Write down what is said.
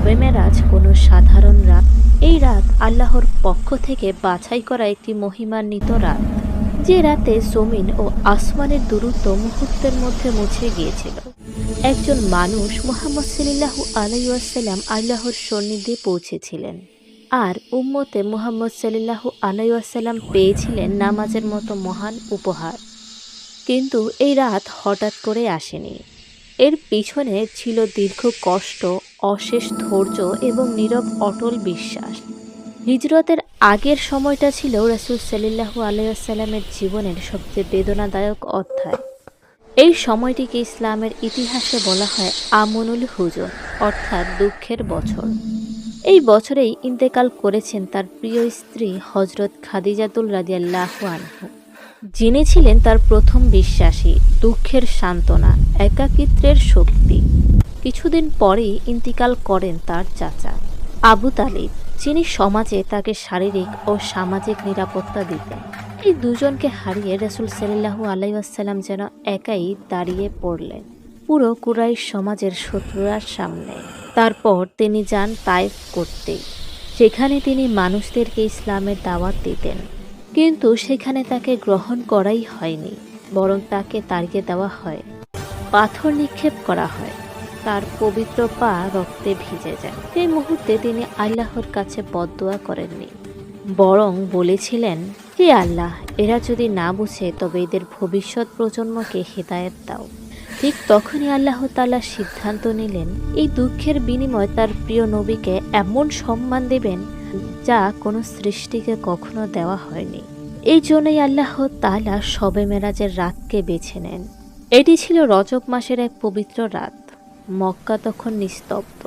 শবে মেরাজ কোনো সাধারণ রাত। এই রাত আল্লাহর পক্ষ থেকে বাছাই করা একটি মহিমান্বিত রাত, যে রাতে জমিন ও আসমানের দূরত্ব মুহূর্তের মধ্যে মুছে গিয়েছিল। একজন মানুষ মুহাম্মদ সাল্লাল্লাহু আলাইহি ওয়াসাল্লাম আল্লাহর সান্নিধ্যে পৌঁছেছিলেন, আর উম্মতে মুহাম্মদ সাল্লাল্লাহু আলাইহি ওয়াসাল্লাম পেয়েছিলেন নামাজের মতো মহান উপহার। কিন্তু এই রাত হঠাৎ করে আসেনি। এর পিছনে ছিল দীর্ঘ কষ্ট, অশেষ ধৈর্য এবং নীরব অটল বিশ্বাস। হিজরতের আগের সময়টা ছিল রাসূল সাল্লাল্লাহু আলাইহি ওয়াসাল্লামের জীবনের সবচেয়ে বেদনাদায়ক অধ্যায়। এই সময়টিকে ইসলামের ইতিহাসে বলা হয় আমনুল হুজুন, অর্থাৎ দুঃখের বছর। এই বছরেই ইন্তেকাল করেছেন তার প্রিয় স্ত্রী হযরত খাদিজাতুল রাদিয়াল্লাহু আনহা, যিনি ছিলেন তার প্রথম বিশ্বাসী, দুঃখের সান্ত্বনা, একাকিত্বের শক্তি। কিছুদিন পরেই ইন্তিকাল করেন তার চাচা আবু তালিব, যিনি সমাজে তাকে শারীরিক ও সামাজিক নিরাপত্তা দিতেন। এই দুজনকে হারিয়ে রাসূল সাল্লাল্লাহু আলাইহি ওয়াসাল্লাম যেন একাই দাঁড়িয়ে পড়লেন পুরো কুরাইশ সমাজের শত্রুরার সামনে। তারপর তিনি যান তায়েফ করতে। সেখানে তিনি মানুষদেরকে ইসলামের দাওয়াত দিতেন, কিন্তু সেখানে তাকে গ্রহণ করাই হয়নি, বরং তাকে তাড়িয়ে দেওয়া হয়, পাথর নিক্ষেপ করা হয়, তার পবিত্র পা রক্তে ভিজে যায়। সেই মুহূর্তে তিনি আল্লাহর কাছে বদদোয়া করেননি, বরং বলেছিলেন, হে আল্লাহ, এরা যদি না বুঝে তবে এদের ভবিষ্যৎ প্রজন্মকে হেদায়েত দাও। ঠিক তখনই আল্লাহ তাআলা সিদ্ধান্ত নিলেন, এই দুঃখের বিনিময়ে তার প্রিয় নবীকে এমন সম্মান দেবেন যা কোনো সৃষ্টিকে কখনো দেওয়া হয়নি। এই জন্যই আল্লাহ তাআলা শবে মেরাজের রাতকে বেছে নেন। এটি ছিল রজব মাসের এক পবিত্র রাত। মক্কা তখন নিস্তব্ধ।